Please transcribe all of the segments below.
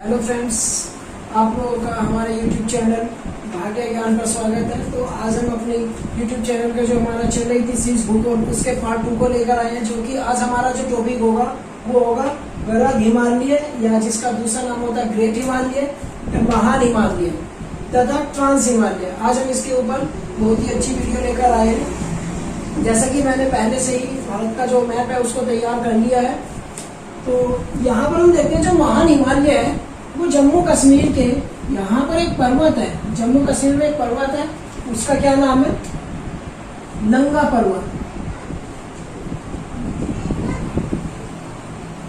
Hello friends, आप लोगों का हमारे YouTube चैनल भाग्य ज्ञान पर स्वागत है। तो आज हम अपने YouTube चैनल का जो हमारा चल रही थी सीरीज बुक और उसके पार्ट 2 को लेकर आए हैं, जो कि आज हमारा जो टॉपिक होगा वो होगा वृहद हिमालय, या जिसका दूसरा नाम होता है ग्रेट हिमालय या महान हिमालय तथा ट्रांस हिमालय। आज हम इसके ऊपर बहुत ही अच्छी वीडियो लेकर आए हैं। जैसा कि मैंने पहले से ही भारत का जो मैप है उसको तैयार कर लिया है। तो यहाँ पर हम देखते हैं जो महान हिमालय है वो जम्मू कश्मीर के यहाँ पर एक पर्वत है। जम्मू कश्मीर में एक पर्वत है, उसका क्या नाम है? नंगा पर्वत।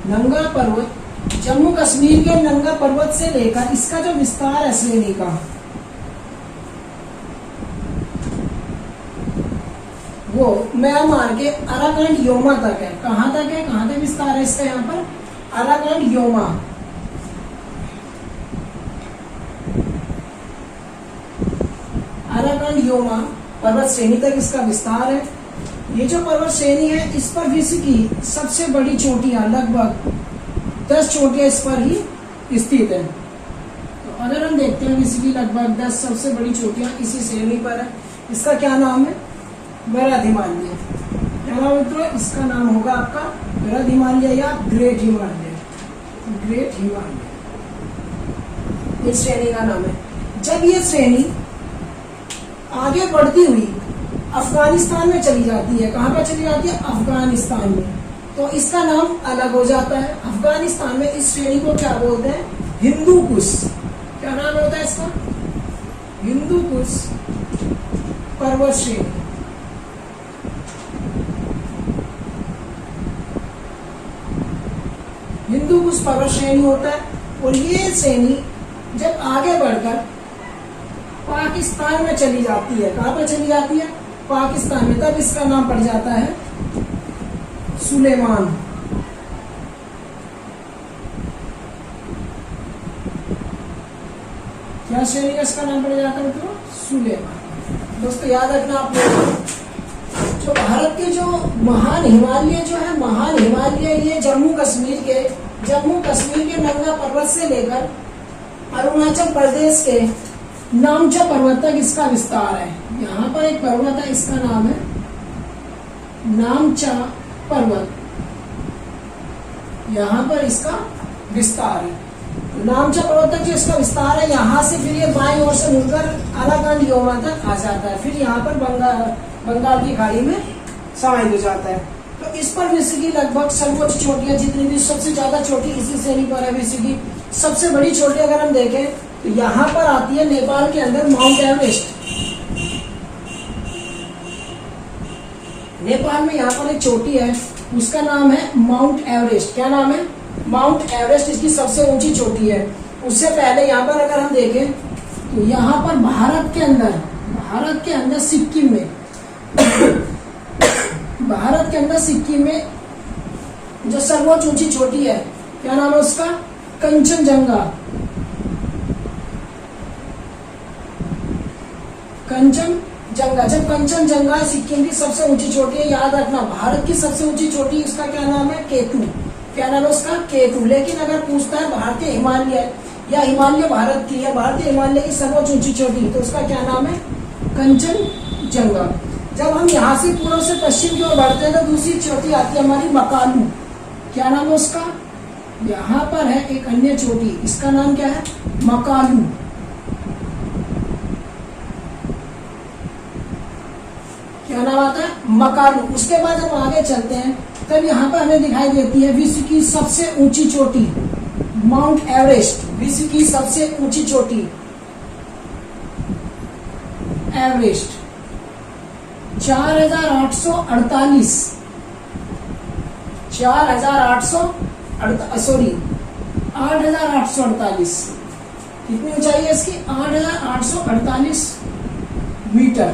नंगा पर्वत जम्मू कश्मीर के नंगा पर्वत से लेकर इसका जो विस्तार है श्रेणी का, वो म्यांमार के अराकान योमा तक है। कहाँ तक है? कहाँ तक विस्तार है इसका? यहाँ पर अराकान योमा। अराकान योमा पर्वत श्रेणी तक इसका विस्तार है। ये जो पर्वत श्रेणी है इस पर विश्व की सबसे बड़ी चोटियां, लगभग 10 चोटियां इस पर ही स्थित है। तो अगर हम देखते हैं विश्व की लगभग 10 सबसे बड़ी चोटियां इसी श्रेणी पर है। इसका क्या नाम है? वृहद हिमालय। क्या नाम मित्रों? इसका नाम होगा आपका वृहद हिमालय या ग्रेट हिमालय। ग्रेट हिमालय इस श्रेणी का नाम है। जब ये श्रेणी आगे बढ़ती हुई अफगानिस्तान में चली जाती है, कहाँ पर चली जाती है? अफगानिस्तान में, तो इसका नाम अलग हो जाता है। अफगानिस्तान में इस श्रेणी को क्या बोलते हैं? हिंदू कुश। क्या नाम होता है इसका? हिंदू कुश पर्वत श्रेणी। हिंदू कुश पर्वत श्रेणी होता है। और ये श्रेणी जब आगे बढ़कर पाकिस्तान में चली जाती है, कहाँ पर चली जाती है? पाकिस्तान में, तब इसका नाम पड़ जाता है सुलेमान। क्या श्रेणी का इसका नाम पड़ जाता है तो? सुलेमान। दोस्तों याद रखना आप लोग, जो भारत के जो महान हिमालय जो है, महान हिमालय ये जम्मू कश्मीर के नंगा पर्वत से लेकर अरुणाचल प्रदेश के नामचा पर्वत तक इसका विस्तार है। यहाँ पर एक पर्वत है, इसका नाम है नामचा पर्वत। यहाँ पर इसका विस्तार है। नामचा पर्वत तक जो इसका विस्तार है, यहाँ से फिर ये बाईं ओर से मुड़कर अराकान योमा तक आ जाता है। फिर यहाँ पर बंगाल की खाड़ी में समाहित हो जाता है। तो इस पर विश्व की लगभग सर्वोच्च चोटियां, जितनी भी सबसे ज्यादा चोटी इसी श्रेणी पर है। विश्व की सबसे बड़ी चोटी अगर हम देखें तो यहाँ पर आती है नेपाल के अंदर माउंट एवरेस्ट। नेपाल में यहाँ पर एक चोटी है, उसका नाम है माउंट एवरेस्ट। क्या नाम है? माउंट एवरेस्ट इसकी सबसे ऊंची चोटी है। उससे पहले यहाँ पर अगर हम देखें तो यहाँ पर भारत के अंदर सिक्किम में भारत के अंदर सिक्किम में जो सर्वोच्च ऊंची चोटी है, क्या नाम है उसका? कंचनजंगा। कंचनजंगा। जब कंचनजंगा सिक्किम की सबसे ऊंची चोटी है, याद रखना भारत की सबसे ऊंची चोटी उसका क्या नाम है? केटू। क्या नाम है उसका? केटू। लेकिन अगर पूछता है भारतीय हिमालय या हिमालय भारत की या भारतीय हिमालय की सर्वोच्च ऊंची चोटी, तो उसका क्या नाम है? कंचनजंगा। जब हम यहाँ से पूर्व से पश्चिम की ओर बढ़ते हैं तो दूसरी चोटी आती है हमारी मकालू। क्या नाम है उसका? यहाँ पर है एक अन्य चोटी, इसका नाम क्या है? मकालू। क्या नाम आता है? मकालू। उसके बाद हम आगे चलते हैं, तब यहाँ पर हमें दिखाई देती है विश्व की सबसे ऊंची चोटी माउंट एवरेस्ट। विश्व की सबसे ऊंची चोटी एवरेस्ट 4848 कितनी ऊंचाई है इसकी? 8848 मीटर।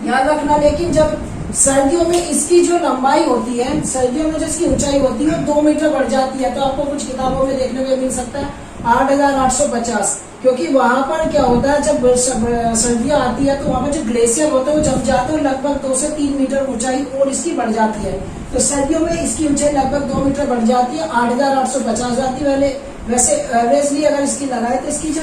याद रखना। लेकिन जब सर्दियों में इसकी जो लंबाई होती है, सर्दियों में जो इसकी ऊंचाई होती है 2 मीटर बढ़ जाती है। तो आपको कुछ किताबों में देखने को मिल सकता है 8850, क्योंकि वहां पर क्या होता है जब सर्दियां आती है तो वहां पर जो ग्लेशियर होते हैं वो जम जाते हैं, लगभग 2 से 3 मीटर ऊंचाई और इसकी बढ़ जाती है। तो सर्दियों में इसकी ऊंचाई लगभग 2 मीटर बढ़ जाती है, 8850 जाती है। वैसे एवरेजली अगर इसकी लगाए तो इसकी जो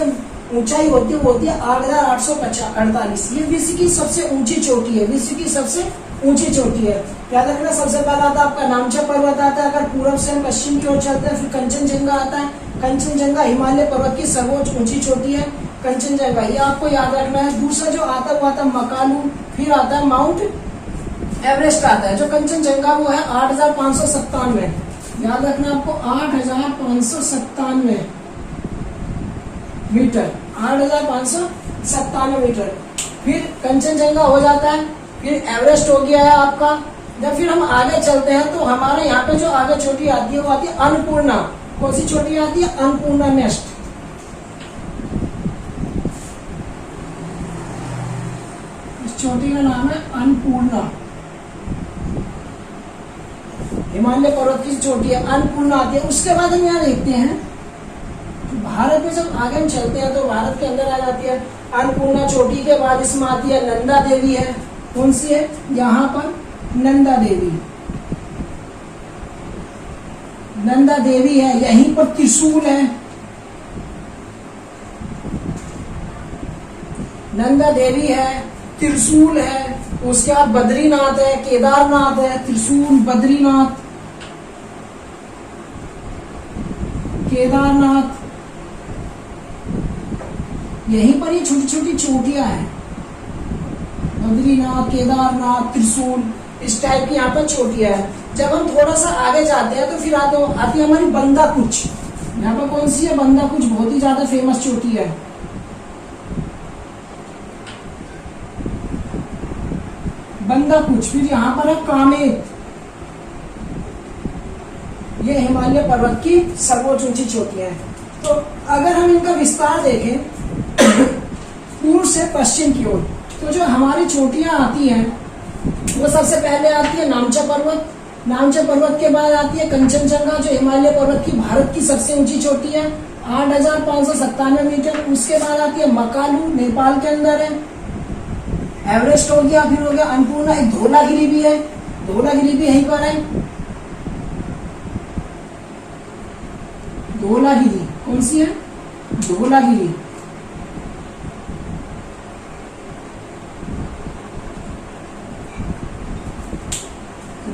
ऊंचाई होती है वो होती है 8,848। ये विश्व की सबसे ऊंची चोटी है, विश्व की सबसे ऊंची चोटी है। याद रखना, सबसे पहला आता है आपका नामचा पर्वत आता है, अगर पूर्व से हम पश्चिम की ओर चलते हैं, फिर कंचनजंगा आता है। कंचनजंगा हिमालय पर्वत की सर्वोच्च ऊंची चोटी है, कंचनजंगा, ये आपको याद रखना है। दूसरा जो आता है वो आता है मकालू, फिर आता है माउंट एवरेस्ट आता है। जो कंचनजंगा वो है 8,597, याद रखना आपको 8,597 मीटर, 8,597 मीटर। फिर कंचनजंगा हो जाता है, फिर एवरेस्ट हो गया है आपका। जब फिर हम आगे चलते हैं तो हमारे यहाँ पे जो आगे चोटी आती है वो आती है अन्नपूर्णा। कौन सी चोटी आती है? अन्नपूर्णा नेक्स्ट। इस चोटी का नाम है अन्नपूर्णा, हिमालय पर्वत की चोटी है, अन्नपूर्णा आती है। उसके बाद हम यहाँ देखते हैं भारत में, जब आगे हम चलते हैं तो भारत के अंदर आ जाती है अन्नपूर्णा चोटी के बाद इसमें आती है नंदा देवी है। कौन सी है? यहाँ पर नंदा देवी, नंदा देवी है। यहीं पर त्रिशूल है, नंदा देवी है, त्रिशूल है। उसके बाद बद्रीनाथ है, केदारनाथ है, त्रिशूल, बद्रीनाथ, केदारनाथ। यहीं पर ये छोटी छोटी चोटियां हैं, बद्रीनाथ, केदारनाथ, त्रिशूल, इस टाइप की यहाँ पर चोटियां हैं। जब हम थोड़ा सा आगे जाते हैं तो फिर आती है हमारी बंदाकुच। यहाँ पर कौन सी है? बंदाकुच, बहुत ही ज्यादा फेमस चोटी है। बंदाकुच। फिर यहाँ पर है कामेत, ये हिमालय पर्वत की सर्वोच्च ऊंची चोटियां हैं। तो अगर हम इनका विस्तार देखें पूर्व से पश्चिम की ओर, तो जो हमारी चोटियां आती हैं वो सबसे पहले आती है नामचा पर्वत। नामचा पर्वत के बाद आती है कंचनजंगा, जो हिमालय पर्वत की भारत की सबसे ऊंची चोटी है, 8,597 मीटर। उसके बाद आती है मकालू, नेपाल के अंदर है। एवरेस्ट हो गया, फिर हो गया अन्नपूर्णा। एक धौलागिरी भी है, धौलागिरी भी यहीं पर है। धौलागिरी कौन सी है? धौलागिरी।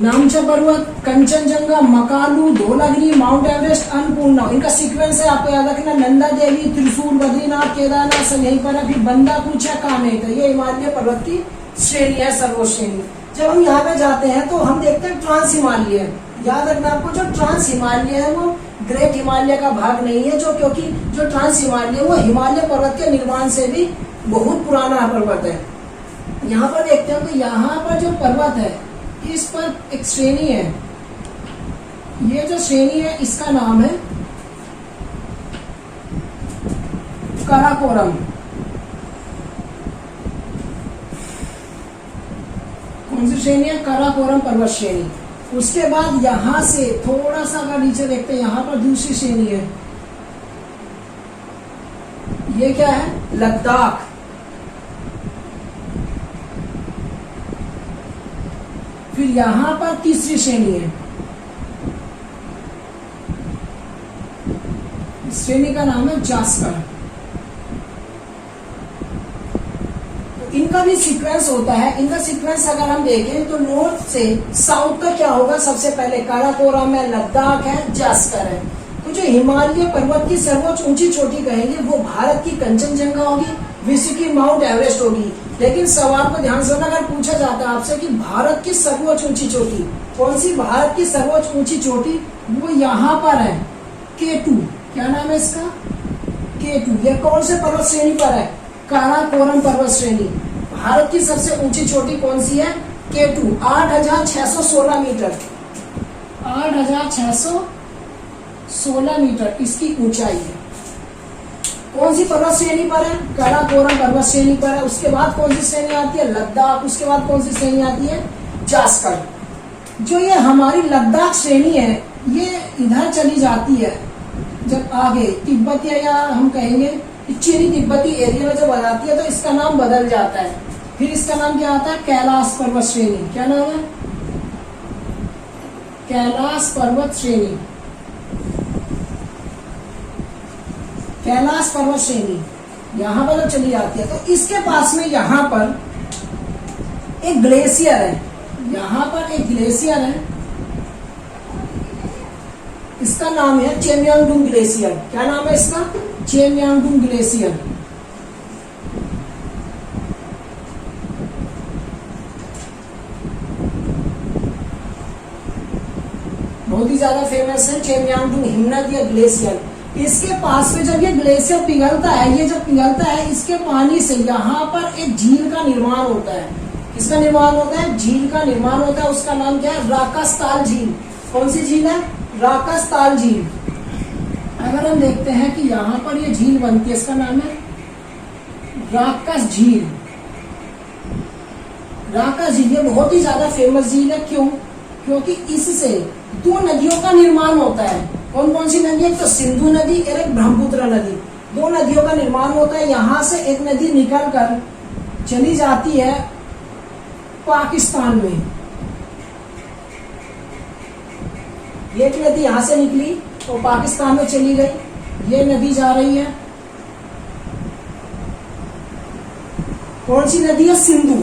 नामचा पर्वत, कंचनजंगा, मकालू, धौलागिरी, माउंट एवरेस्ट, अन्नपूर्णा। इनका सीक्वेंस है, आपको याद रखना। नंदा देवी, त्रिशूल, बद्रीनाथ, केदारनाथ सब यहीं पर है। फिर बंदाकुच है, कामेत है। ये हिमालय पर्वत की श्रेणी है, सर्वोच्च श्रेणी। जब हम यहाँ पे जाते हैं तो हम देखते हैं ट्रांस हिमालय। याद रखना आपको, जो ट्रांस हिमालय है वो ग्रेट हिमालय का भाग नहीं है, जो क्योंकि जो ट्रांस हिमालय वो हिमालय पर्वत के निर्माण से भी बहुत पुराना पर्वत है। यहाँ पर देखते हैं तो यहाँ पर जो पर्वत है इस पर एक श्रेणी है। ये जो श्रेणी है इसका नाम है काराकोरम। कौन सी श्रेणी है? काराकोरम पर्वत श्रेणी। उसके बाद यहां से थोड़ा सा अगर नीचे देखते हैं, यहां पर दूसरी श्रेणी है। ये क्या है? लद्दाख। फिर यहां पर तीसरी श्रेणी है, इस श्रेणी का नाम है जास्कर। इनका भी सीक्वेंस होता है। इनका सीक्वेंस अगर हम देखें तो नॉर्थ से साउथ का क्या होगा? सबसे पहले काराकोरम है, लद्दाख है, जास्कर है। तो जो हिमालय पर्वत की सर्वोच्च ऊंची चोटी कहेंगे वो भारत की कंचनजंगा होगी, विश्व की माउंट एवरेस्ट होगी। लेकिन सवाल को ध्यान से, अगर पूछा जाता है आपसे कि भारत की सर्वोच्च ऊंची चोटी कौन सी? भारत की सर्वोच्च ऊंची चोटी वो यहाँ पर है, K2। क्या नाम है इसका? K2। ये कौन से पर्वत श्रेणी पर है? काराकोरम पर्वत श्रेणी। भारत की सबसे ऊंची चोटी कौन सी है? K2, 8,616 मीटर, 8,616 मीटर इसकी ऊंचाई है। कौन सी पर्वत श्रेणी पर है? काराकोरम पर्वत श्रेणी पर है। उसके बाद कौन सी श्रेणी आती है? लद्दाख। उसके बाद कौन सी श्रेणी आती है? जास्कर। जो ये हमारी लद्दाख श्रेणी है ये इधर चली जाती है, जब आगे तिब्बत या हम कहेंगे चीनी तिब्बती एरिया में जब आ जाती है तो इसका नाम बदल जाता है। फिर इसका नाम क्या आता है? कैलाश पर्वत श्रेणी। क्या नाम है? कैलाश पर्वत श्रेणी। कैलाश पर्वत श्रेणी यहाँ पर जब चली जाती है तो इसके पास में यहाँ पर एक ग्लेशियर है, यहाँ पर एक ग्लेशियर है, इसका नाम है चेमयांगडुंग ग्लेशियर। क्या नाम है इसका? चेमयांगडुंग ग्लेशियर। बहुत ही ज्यादा फेमस है चेमयांगडुंग हिमनद या ग्लेशियर। इसके पास में जब ये ग्लेशियर पिघलता है, ये जब पिघलता है इसके पानी से यहाँ पर एक झील का निर्माण होता है। किसका निर्माण होता है? झील का निर्माण होता है। उसका नाम क्या है? राकास्ताल झील। कौन सी झील है? राकास्ताल झील। अगर हम देखते हैं कि यहाँ पर ये झील बनती है, इसका नाम है राकस झील। राकस झील ये बहुत ही ज्यादा फेमस झील है। क्यों? क्योंकि इससे दो नदियों का निर्माण होता है। कौन कौन सी नदी? एक तो सिंधु नदी और एक ब्रह्मपुत्र नदी। दो नदियों का निर्माण होता है। यहाँ से एक नदी निकल कर चली जाती है पाकिस्तान में। एक नदी यहाँ से निकली और पाकिस्तान में चली गई। ये नदी जा रही है, कौन सी नदी है? सिंधु।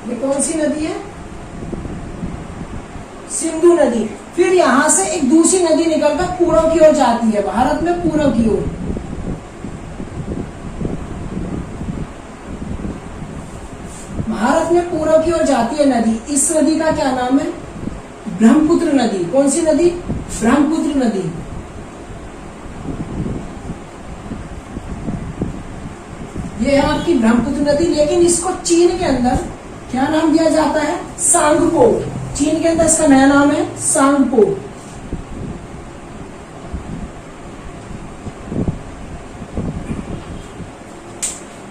ये कौन सी नदी है? सिंधु नदी। फिर यहां से एक दूसरी नदी निकलकर पूर्व की ओर जाती है, भारत में पूर्व की ओर। भारत में पूर्व की ओर जाती है नदी। इस नदी का क्या नाम है? ब्रह्मपुत्र नदी। कौन सी नदी? ब्रह्मपुत्र नदी। ये है आपकी ब्रह्मपुत्र नदी। लेकिन इसको चीन के अंदर क्या नाम दिया जाता है? सांगपो। चीन के अंदर इसका नया नाम है सांगपो।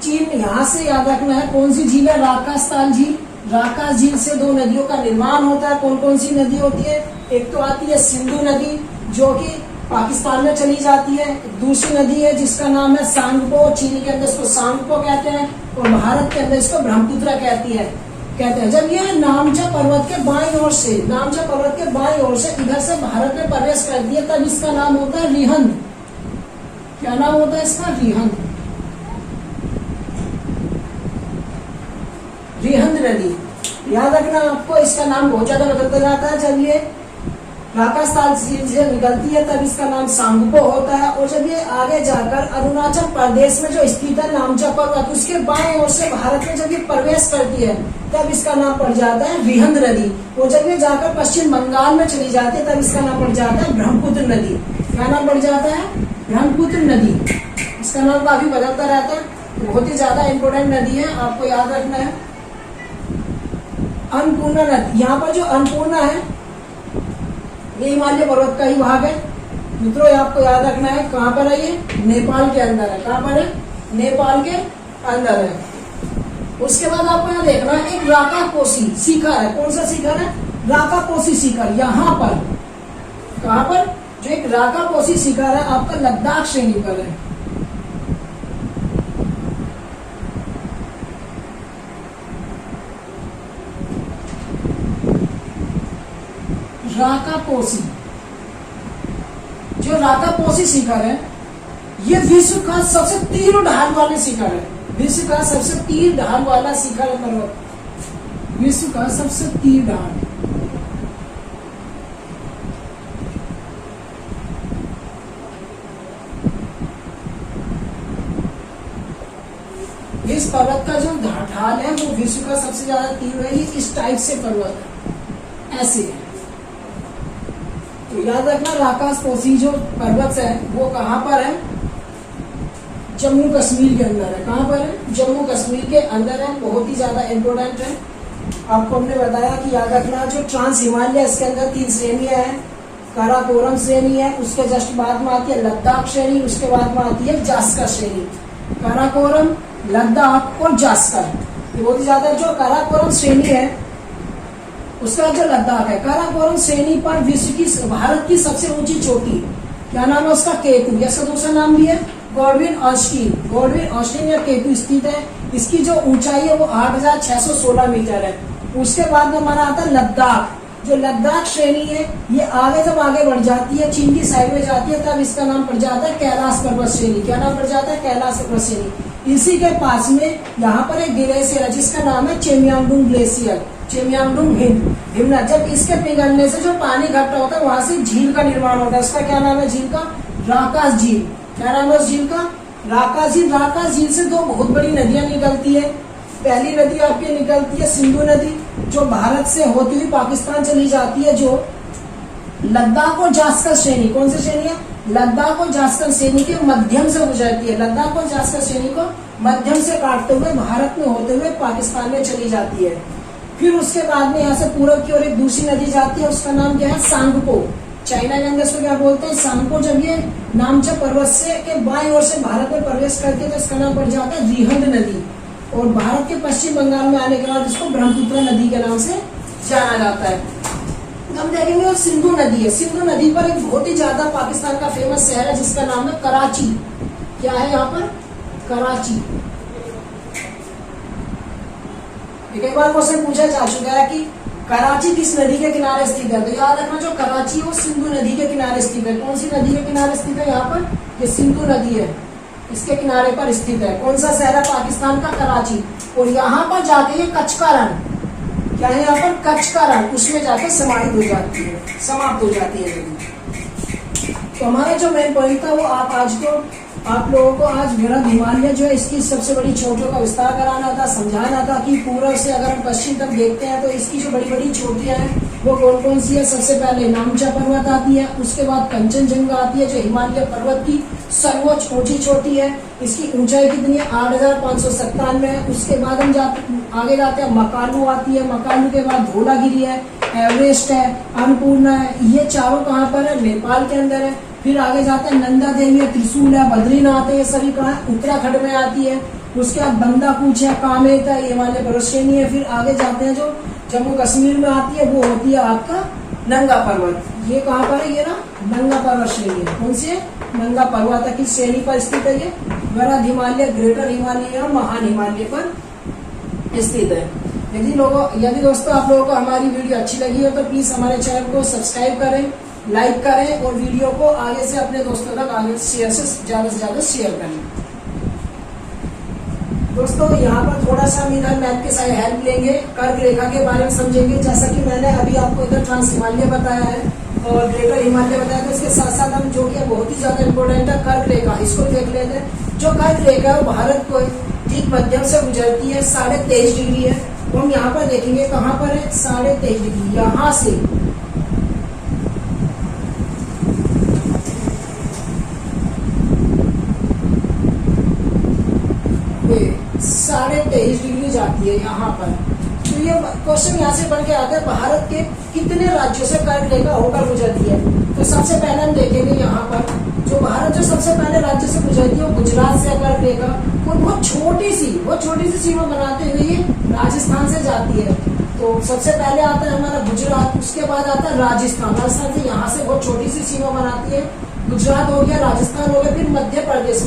चीन, यहां से याद रखना है कौन सी झील है? राकास्ताल झील। राकास झील से दो नदियों का निर्माण होता है। कौन कौन सी नदी होती है? एक तो आती है सिंधु नदी जो कि पाकिस्तान में चली जाती है। दूसरी नदी है जिसका नाम है सांगपो। चीन के अंदर इसको सांगपो कहते हैं और भारत के अंदर इसको ब्रह्मपुत्र कहते हैं। जब ये नामचा पर्वत के बाईं ओर से, नामचा पर्वत के बाईं ओर से इधर से भारत में प्रवेश करती है, तब इसका नाम होता है रिहंद। क्या नाम होता है इसका? रिहंद। रिहंद नदी। याद रखना आपको, इसका नाम बहुत ज्यादा बदलता जाता है। जब ये राकास्ताल झील से निकलती है तब इसका नाम सांगपो होता है, और जब ये आगे जाकर अरुणाचल प्रदेश में जो स्थित है नामचा पर्वत, उसके बाएं ओर से भारत में जब ये प्रवेश करती है तब इसका नाम पड़ जाता है रिहंद नदी। और जब ये जाकर पश्चिम बंगाल में चली जाती है तब इसका नाम पड़ जाता है ब्रह्मपुत्र नदी। क्या नाम पड़ जाता है? ब्रह्मपुत्र नदी। इसका नाम काफी बदलता रहता है, बहुत ही ज्यादा इंपोर्टेंट नदी है, आपको याद रखना है। अन्नपूर्णा नदी, यहाँ पर जो अन्नपूर्णा है ये हिमालय पर्वत का ही भाग है मित्रों। ये आपको याद रखना है। कहाँ पर है ये? नेपाल के अंदर है। कहाँ पर है? नेपाल के अंदर है। उसके बाद आपको यहाँ देखना है एक राकापोसी शिखर है। कौन सा शिखर है? राकापोसी शिखर। यहाँ पर, कहाँ पर? जो एक राकापोसी शिखर है आपका लद्दाख श्रेणी पर है। राकापोसी, जो राकापोसी शिखर है ये विश्व का सबसे तीव्र ढाल वाले शिखर है। विश्व का सबसे तीव्र ढाल वाला शिखर पर्वत, विश्व का सबसे तीव्र ढाल। इस पर्वत का जो ढाल है वो विश्व का सबसे ज्यादा तीव्र है। ये इस टाइप से पर्वत है, ऐसे है। तो याद रखना राकापोसी जो पर्वत है वो कहाँ पर है? जम्मू कश्मीर के अंदर है। कहाँ पर है? जम्मू कश्मीर के अंदर है। बहुत ही ज्यादा इंपोर्टेंट है। आपको हमने बताया कि याद रखना जो ट्रांस हिमालय, इसके अंदर 3 श्रेणियां हैं। काराकोरम श्रेणी है, उसके जस्ट बाद में आती है लद्दाख श्रेणी, उसके बाद में आती है जास्कर श्रेणी। काराकोरम, लद्दाख और जास्कर, ये बहुत ही ज्यादा। जो काराकोरम श्रेणी है उसका जो लद्दाख है, काराकोरम श्रेणी पर विश्व की, भारत की सबसे ऊंची चोटी, क्या नाम है उसका? केटू। इसका दूसरा नाम भी है गॉडविन ऑस्टिन। गॉडविन ऑस्टिन या केटू स्थित है। इसकी जो ऊंचाई है वो 8,616 मीटर है। उसके बाद में हमारा आता है लद्दाख, जो लद्दाख श्रेणी है ये आगे जब आगे बढ़ जाती है, चीन की साइड में जाती है, तब इसका नाम पड़ जाता है कैलाश पर्वत श्रेणी। क्या नाम पड़ जाता है? कैलाश पर्वत श्रेणी। इसी के पास में यहाँ पर एक ग्लेशियर है जिसका नाम है चेमयांगडुंग ग्लेशियर, चेमयांगडुंग हिमनद। जब इसके पिघलने से जो पानी इकट्ठा होता है वहां से झील का निर्माण होता है। उसका क्या नाम है झील का? राकास झील। क्या नाम है उस झील का? राकास झील। राकास झील से दो बहुत बड़ी नदियां निकलती है। पहली नदी आपकी निकलती है सिंधु नदी, जो भारत से होती हुई पाकिस्तान चली जाती है, जो लद्दाख और जास्कर श्रेणी, कौन सी श्रेणी है? लद्दाख और जास्कर श्रेणी के मध्यम से गुजरती है। लद्दाख और जास्कर श्रेणी को मध्यम से काटते हुए भारत में होते हुए पाकिस्तान में चली जाती है। फिर उसके बाद में यहाँ से पूर्व की ओर एक दूसरी नदी जाती है, उसका नाम क्या है? सांगपो। चाइना के अंदर इसको क्या बोलते हैं? सांगपो। जब ये नामचा पर्वत से के बाईं ओर से भारत में प्रवेश करती है तो इसका नाम पड़ जाता है रिहंद नदी। और भारत के पश्चिम बंगाल में आने के बाद इसको ब्रह्मपुत्र नदी के नाम से जाना जाता है। हम देखेंगे और सिंधु नदी है। सिंधु नदी पर एक बहुत ही ज्यादा पाकिस्तान का फेमस शहर है जिसका नाम है कराची। क्या है यहाँ पर? कराची। कई बार क्वेश्चन पूछा जा चुका है कि कराची किस नदी के किनारे स्थित है, तो याद रखना जो कराची है वो सिंधु नदी के किनारे स्थित है। कौन सी नदी के किनारे स्थित है? यहाँ पर ये सिंधु नदी है, इसके किनारे पर स्थित है। कौन सा शहर है पाकिस्तान का? कराची। और यहाँ पर जाके ये कच्छ का रण, क्या है यहाँ पर? कच्छ का रण, उसमें जाके समाप्त हो जाती है नदी। तो हमारा जो मेन पॉइंट था वो आप लोगों को आज वृहद हिमालय जो है इसकी सबसे बड़ी चोटियों का विस्तार कराना था, समझाना था कि पूर्व से अगर हम पश्चिम तक देखते हैं तो इसकी जो बड़ी बड़ी चोटियां हैं वो कौन कौन सी है। सबसे पहले नामचा पर्वत आती है, उसके बाद कंचनजंगा आती है जो हिमालय पर्वत की सर्वोच्च ऊंची चोटी है। इसकी ऊंचाई कितनी है? 8,597 है। उसके बाद हम आगे जाते हैं, मकालू आती है, मकालू के बाद धौलागिरी है, एवरेस्ट है, अन्नपूर्णा है। ये चारों कहाँ पर है? नेपाल के अंदर है। फिर आगे जाते हैं नंदा देवी है, त्रिशूल है, बद्रीनाथ है, ये सभी कहाँ? उत्तराखंड में आती है। उसके बाद बंदाकूच है, कामेत है, ये हिमालय पर्वत श्रेणी है। फिर आगे जाते हैं जो जम्मू कश्मीर में आती है वो होती है आपका नंगा पर्वत। ये कहाँ पर है? ये ना नंगा पर्वत श्रेणी है। कौन सी है? नंगा पर्वत की श्रेणी पर स्थित है। ये वृहद हिमालय, ग्रेटर हिमालय और महान हिमालय पर स्थित है। यदि दोस्तों आप लोगों को हमारी वीडियो अच्छी लगी हो तो प्लीज हमारे चैनल को सब्सक्राइब करें, लाइक करें और वीडियो को आगे से अपने दोस्तों तक आगे से ज्यादा शेयर करें। दोस्तों यहाँ पर थोड़ा सा हम इधर मैप के साथ हेल्प लेंगे, कर्क रेखा के बारे में समझेंगे। जैसा कि मैंने अभी आपको इधर ट्रांस हिमालय बताया है और ग्रेटर हिमालय बताया था, इसके साथ साथ हम जो कि बहुत ही ज्यादा इंपॉर्टेंट है कर्क रेखा, इसको देख लेते हैं। जो कर्क रेखा है भारत को ठीक मध्यम से गुजरती है, 23.5 डिग्री है। तो हम यहाँ पर देखेंगे कहाँ पर है? 23.5 डिग्री। यहाँ से 23.5 डिग्री जाती है यहाँ पर। तो ये क्वेश्चन यहाँ से बन के आता है भारत के कितने राज्यों से कर्क रेखा होकर गुजरती है। तो सबसे पहले हम देखेंगे यहाँ पर जो भारत जो सबसे पहले राज्य से गुजरती है वो गुजरात से कर्क रेखा, और बहुत छोटी सी सीमा बनाते हुए ये राजस्थान से जाती है। तो सबसे पहले आता है हमारा गुजरात, उसके बाद आता है राजस्थान से यहाँ से बहुत छोटी सी सीमा बनाती है। गुजरात हो गया, राजस्थान हो गया, फिर मध्य प्रदेश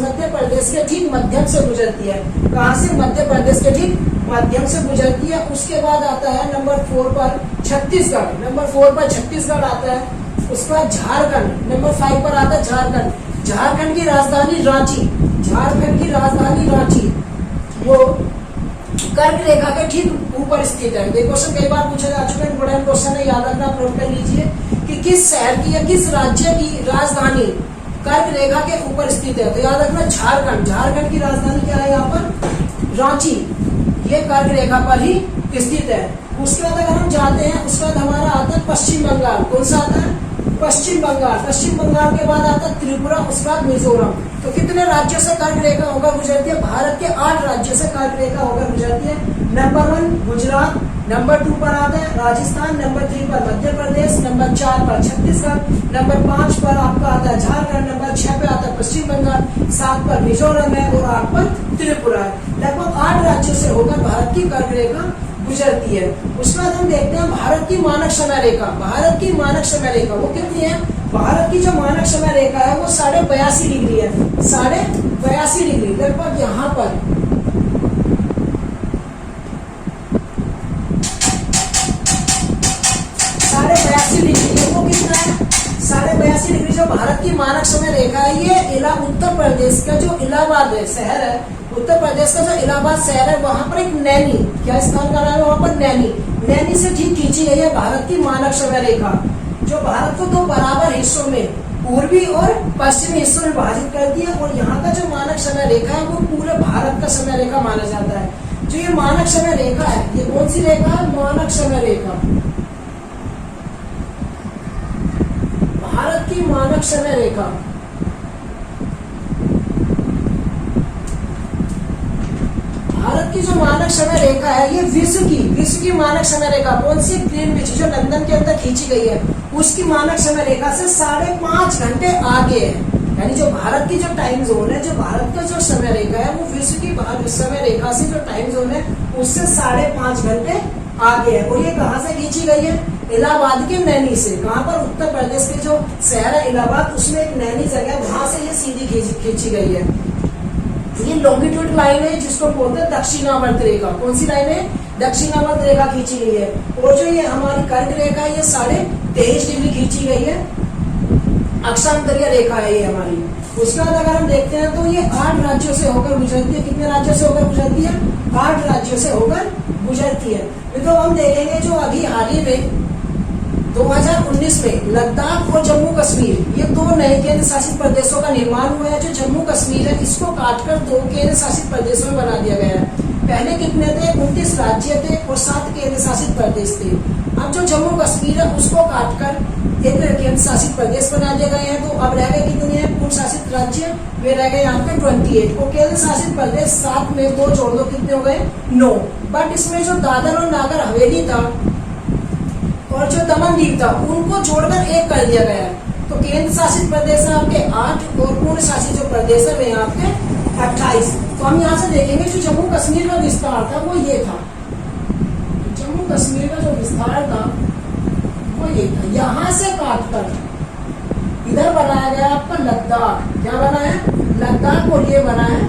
के ठीक मध्यम से गुजरती है। कहाँ से? मध्य प्रदेश के ठीक मध्यम से गुजरती है। उसके बाद आता है नंबर 4 पर छत्तीसगढ़, नंबर 4 पर छत्तीसगढ़ आता है। उसके बाद झारखंड, नंबर 5 पर आता है झारखंड। झारखंड की राजधानी रांची, वो कर्क रेखा के ठीक ऊपर स्थित है। ये क्वेश्चन कई बार पूछा जा चुका है, इंपोर्टेंट क्वेश्चन है, याद रखना, नोट कर लीजिए कि किस शहर की या किस राज्य की राजधानी कर्क रेखा के ऊपर स्थित है। तो याद रखना झारखंड की राजधानी क्या है यहाँ पर? रांची। ये कर्क रेखा पर ही स्थित है। उसके बाद अगर हम जाते हैं, उसके बाद हमारा आता है पश्चिम बंगाल। कौन सा आता है? पश्चिम बंगाल के बाद आता है त्रिपुरा, उसके बाद मिजोरम। तो कितने राज्यों से कर्क रेखा होकर गुजरती है? भारत के 8 राज्यों से कर्क रेखा होकर गुजरती है। नंबर 1 गुजरात, नंबर 2 पर आता है राजस्थान, नंबर 3 पर मध्य प्रदेश, नंबर 4 पर छत्तीसगढ़, नंबर 5 पर आपका आता है झारखंड, नंबर 6 पे आता है पश्चिम बंगाल, 7 पर मिजोरम है और 8 पर त्रिपुरा है। लगभग 8 राज्यों से होकर भारत की कर्क रेखा गुजरती है। उसके बाद हम देखते हैं भारत की मानक समय रेखा वो कितनी है? भारत की जो मानक समय रेखा है वो 82.5 डिग्री है। 82.5 डिग्री लगभग यहाँ पर 82.5 382 डिग्री जो भारत की मानक समय रेखा है, ये उत्तर प्रदेश का जो इलाहाबाद है शहर है, उत्तर प्रदेश का जो इलाहाबाद शहर है, वहां पर एक नैनी, क्या स्थान का नाम है वहां पर, नैनी से ठीक खींची गई है भारत की मानक समय रेखा, जो भारत को दो बराबर हिस्सों में, पूर्वी और पश्चिमी हिस्सों में विभाजित करती है। और यहाँ का जो मानक समय रेखा है वो पूरे भारत का समय रेखा माना जाता है। जो ये मानक समय रेखा है, ये कौन सी रेखा है, मानक समय रेखा, भारत की मानक समय रेखा। भारत की जो मानक समय रेखा है, ये विश्व की मानक समय रेखा कौन सी, ग्रीनविच जो लंदन के अंदर खींची गई है, उसकी मानक समय रेखा से 5.5 घंटे आगे है। यानी जो भारत की जो टाइम जोन है, जो भारत का जो समय रेखा है, वो विश्व की समय रेखा से जो टाइम जोन है उससे 5.5 घंटे आगे है। और ये कहाँ से खींची गई है, इलाहाबाद के नैनी से। कहाँ पर, उत्तर प्रदेश के जो शहर है इलाहाबाद, उसमें एक नैनी जगह, वहां से ये सीधी खींची गई है। ये लॉन्गिट्यूड लाइन है जिसको बोलते हैं दक्षिणावर्त रेखा। कौन सी लाइन है, दक्षिणावर्त रेखा खींची गई है। और जो ये हमारी कर्क रेखा है, ये 23.5 डिग्री खींची गई है, अक्षांतरीय रेखा है ये हमारी। उसके बाद अगर हम देखते हैं तो ये 8 राज्यों से होकर गुजरती है। कितने राज्यों से होकर गुजरती है, 8 राज्यों से होकर गुजरती है। तो हम देखेंगे जो अभी हाल ही में 2019 में लद्दाख और जम्मू कश्मीर, ये 2 नए केंद्र शासित प्रदेशों का निर्माण हुआ है। जो जम्मू कश्मीर है, इसको काटकर 2 केंद्र शासित प्रदेशों में बना दिया गया है। पहले कितने थे, 29 राज्य थे और 7 केंद्र शासित प्रदेश थे। अब जो जम्मू कश्मीर है, उसको काटकर एक केंद्र शासित प्रदेश बना दिए गए हैं। तो अब रह गए कितने हैं पूर्ण शासित राज्य, वे रह गए यहाँ पे 28। और केंद्र शासित प्रदेश 7 में 2 जोड़ दो, कितने हो गए, 9। बट इसमें जो दादर और नागर हवेली था और जो दमन दीव था, उनको जोड़कर एक कर दिया गया है। तो केंद्र शासित प्रदेश है आपके 8 और पूर्ण शासित जो प्रदेश है वे यहाँ पे 28। तो हम यहाँ से देखेंगे जो जम्मू कश्मीर का विस्तार था वो ये था, जम्मू कश्मीर का जो विस्तार था वो ये था। यहाँ से काटकर इधर बनाया गया आपका लद्दाख, क्या बना है, लद्दाख, और ये बना है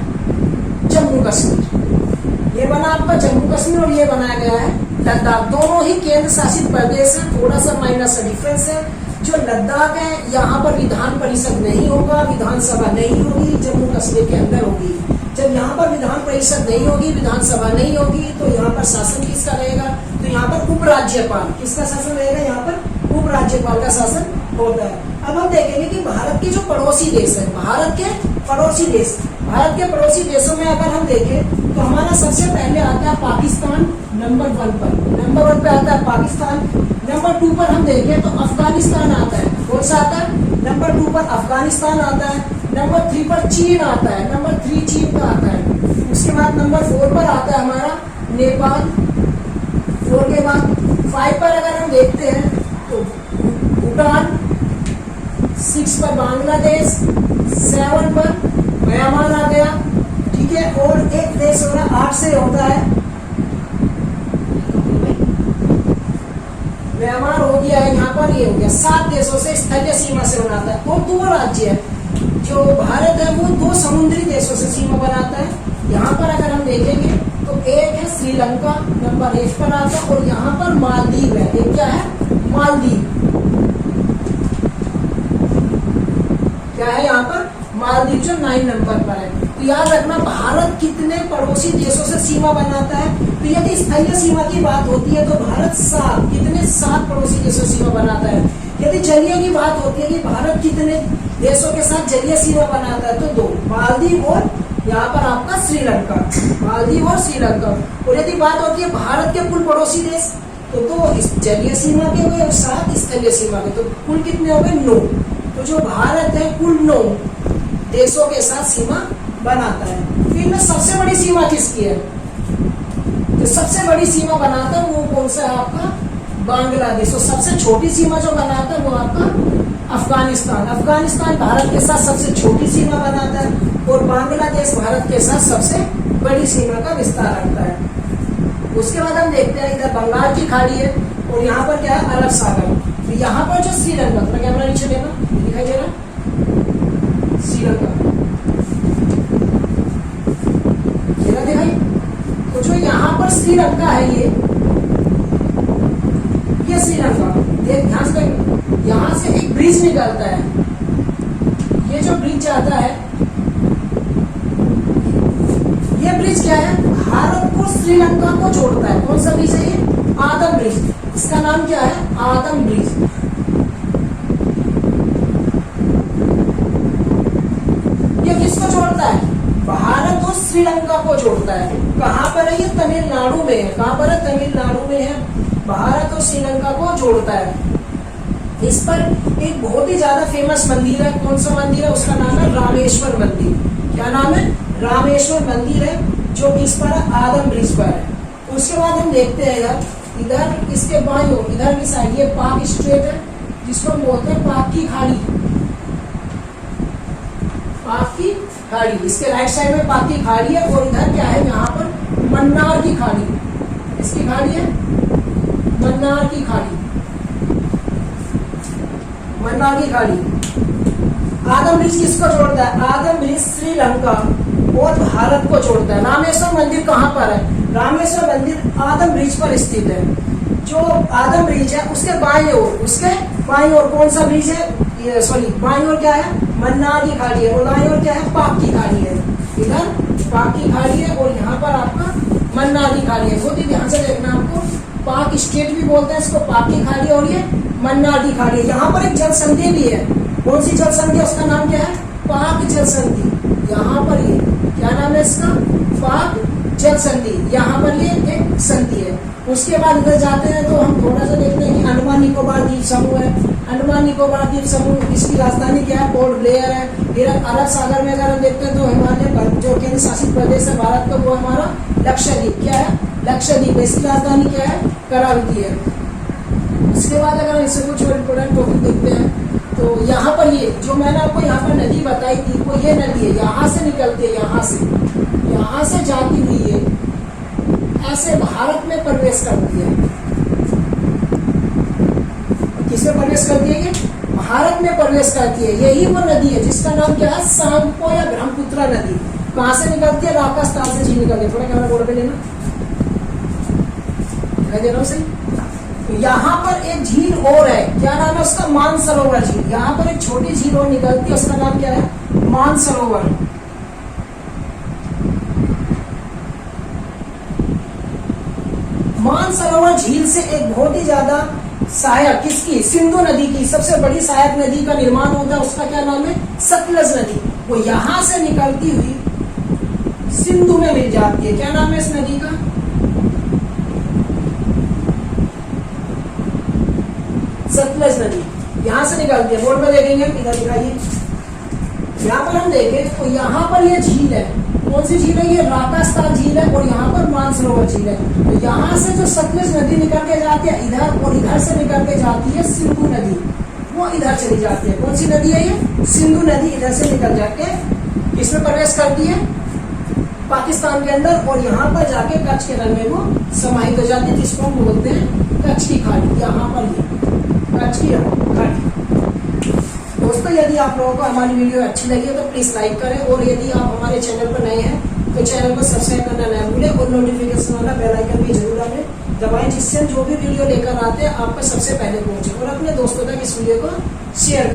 जम्मू कश्मीर। ये बना आपका जम्मू कश्मीर और ये बनाया गया है लद्दाख। दोनों ही केंद्र शासित प्रदेश है, थोड़ा सा माइनस डिफरेंस है। जो लद्दाख है, यहाँ पर विधान परिषद नहीं होगा, विधानसभा नहीं होगी, जम्मू कश्मीर के अंदर होगी। जब यहाँ पर विधान परिषद नहीं होगी, विधानसभा नहीं होगी, तो यहाँ पर शासन किसका रहेगा, तो यहाँ पर उपराज्यपाल, किसका शासन रहेगा, यहाँ पर उपराज्यपाल का शासन होता है। अब हम देखेंगे कि भारत के जो पड़ोसी देश है, भारत के पड़ोसी देशों में अगर हम देखें तो हमारा सबसे पहले आता है पाकिस्तान, नंबर 1 पर आता है पाकिस्तान। नंबर 2 पर हम देखें तो अफगानिस्तान आता है। कौन सा आता है, नंबर 2 पर अफगानिस्तान आता है। नंबर 3 पर चीन आता है, नंबर 3 चीन का आता है। उसके बाद नंबर 4 पर आता है हमारा नेपाल। 4 के बाद 5 पर अगर हम देखते हैं तो भूटान, 6 पर बांग्लादेश, 7 पर म्यांमार आ गया, ठीक है। और एक देश हो रहा 8 से होता है म्यांमार हो गया है, यहाँ पर ये हो गया। 7 देशों से स्थलीय सीमा से बनाता है। और 2 राज्य है, जो भारत है वो 2 समुद्री देशों से सीमा बनाता है। यहाँ पर अगर हम देखेंगे तो एक है श्रीलंका, नंबर 1 पर आता है, और यहाँ पर मालदीव है। एक क्या है, मालदीव, क्या है यहाँ पर, मालदीव, जो 9 नंबर पर है। तो याद रखना भारत कितने पड़ोसी देशों से सीमा बनाता है। तो यदि स्थलीय सीमा की बात होती है तो भारत 7 पड़ोसी देशों से सीमा बनाता है। यदि जलीय की बात होती है कि भारत कितने देशों के साथ जलीय सीमा बनाता है, तो 2, मालदीव और यहाँ पर आपका श्रीलंका, मालदीव और श्रीलंका। और यदि बात होती है भारत के कुल पड़ोसी देश, तो 2 जलीय सीमा के हुए और 7 स्थलीय सीमा के, तो कुल कितने हो गए, 9। तो जो भारत है कुल 9 देशों के साथ सीमा बनाता है। फिर इनमें सबसे बड़ी सीमा किसकी है, तो सबसे बड़ी सीमा बनाता है वो कौन सा है आपका, बांग्लादेश। और सबसे छोटी सीमा जो बनाता है वो आपका अफगानिस्तान। अफगानिस्तान भारत के साथ सबसे छोटी सीमा बनाता है, और बांग्लादेश भारत के साथ सबसे बड़ी सीमा का विस्तार रखता है। उसके बाद हम देखते हैं इधर बंगाल की खाड़ी है, और यहाँ पर क्या है, अरब सागर। तो यहाँ पर जो श्रीलंका, थोड़ा कैमरा नीचे लेना, दिखाई दे रहा श्रीलंका, दिखाई। तो जो यहाँ पर श्रीलंका है, ये श्रीलंका, ध्यान से यहाँ से एक ब्रिज निकलता है। ये जो ब्रिज जाता है, ये ब्रिज क्या है, भारत को श्रीलंका को जोड़ता है। कौन सा ब्रिज है ये, आदम ब्रिज। इसका नाम क्या है, आदम ब्रिज। ये किसको जोड़ता है, भारत और श्रीलंका को जोड़ता है। कहां पर है ये, तमिलनाडु में है। कहां पर है, तमिलनाडु में है। भारत और श्रीलंका को जोड़ता है। इस पर एक बहुत ही ज्यादा फेमस मंदिर है। कौन सा मंदिर है, उसका नाम है रामेश्वर मंदिर। क्या नाम है, रामेश्वर मंदिर है, जो कि इस पर आदम ब्रिज पर है। उसके बाद हम देखते हैं इधर इसके बाईं ओर, इधर की साइड ये पाक स्ट्रेट है, जिसको हम बोलते हैं पाक की खाड़ी। पाक की खाड़ी, इसके राइट साइड में पाक की खाड़ी है, और इधर क्या है, यहाँ पर मन्नार की खाड़ी। इसकी खाड़ी है मन्नार की खाड़ी, मन्नार की खाड़ी। आदम ब्रिज किसको जोड़ता है, आदम ब्रिज श्रीलंका और भारत को जोड़ता है। रामेश्वर मंदिर कहाँ पर है, रामेश्वर मंदिर आदम ब्रिज पर स्थित है। जो आदम ब्रिज है उसके बाईं ओर, उसके बाईं ओर कौन सा ब्रिज है, सॉरी बाईं ओर क्या है, मन्नार की खाड़ी है, और दाईं ओर क्या है, पाक की खाड़ी है। इधर पाक की खाड़ी है और यहाँ पर आपका मन्नार की खाड़ी है। बहुत ही ध्यान से देखना, आपको पाक स्टेट भी बोलते हैं इसको, पाक की खाड़ी, और ये मन्नार की खाड़ी है। यहाँ पर एक जल संधि भी है। कौन सी जल संधि है, उसका नाम क्या है, पाक जल संधि। यहाँ पर ये क्या नाम है इसका, पाक जल संधि। यहाँ पर ये एक संधि है। उसके बाद इधर जाते हैं तो हम थोड़ा सा देखते हैं कि अंडमान निकोबार द्वीप समूह है। अंडमान निकोबार द्वीप समूह, इसकी राजधानी क्या है, पोर्ट ब्लेयर है। फिर अरब सागर में अगर हम देखते हैं तो हिमालय जो केंद्र शासित प्रदेश है भारत का, वो हमारा लक्षद्वीप। क्या है, लक्षद्वीप। इसकी राजधानी क्या है, करावती है। इसके बाद अगर हम इससे कुछ इम्पोर्टेंट टॉपिक देखते हैं तो यहाँ पर ये जो मैंने आपको यहाँ पर नदी बताई थी, वो ये नदी है, यहाँ से निकलती है, यहाँ से जाती हुई ये ऐसे भारत में प्रवेश करती है। किसमें प्रवेश करती है, ये भारत में प्रवेश करती है। यही वो नदी है जिसका नाम क्या है, सांगपो या ब्रह्मपुत्र नदी। कहाँ से निकलती है, राजस्थान से झील निकलती है। थोड़ा कैमरा बोर्ड पे लेना, दिखाई दे रहा हूँ सही। यहाँ पर एक झील और है, क्या नाम है उसका, मानसरोवर झील। यहाँ पर एक छोटी झील और निकलती है, उसका नाम क्या है, मानसरोवर। मानसरोवर झील से एक बहुत ही ज्यादा सहायक, किसकी, सिंधु नदी की सबसे बड़ी सहायक नदी का निर्माण होता है। उसका क्या नाम है, सतलज नदी। वो यहाँ से निकलती हुई सिंधु में मिल जाती है। क्या नाम है इस नदी का, सतलज नदी। यहाँ से निकलती है, बोर्ड में देखेंगे, इधर दिखाइए। यहाँ पर हम देखें तो यहाँ पर ये झील है। कौन सी झील है, ये राकास्तान झील है, और यहाँ पर मानसरोवर झील है। तो यहाँ से जो सतलज नदी निकल के जाती है इधर, और इधर से निकल के जाती है सिंधु नदी, वो इधर चली जाती है। कौन सी नदी है ये, सिंधु नदी। इधर से निकल जाके किसमें प्रवेश करती है, पाकिस्तान के अंदर, और यहाँ पर जाके कच्छ के रण में वो समाहित हो जाती है, जिसको हम बोलते हैं कच्छ की खाड़ी। यहाँ पर ये कच्छ की खाड़ी। दोस्तों, यदि आप लोगों को हमारी वीडियो अच्छी लगी है तो प्लीज लाइक करें, और यदि आप हमारे चैनल पर नए हैं तो चैनल को सब्सक्राइब करना ना भूलें, और नोटिफिकेशन वाला बेल आइकन भी जरूर दबाएं, जिससे जो भी वीडियो लेकर आते हैं आप पे सबसे पहले पहुंचे। और अपने दोस्तों तक इस वीडियो को शेयर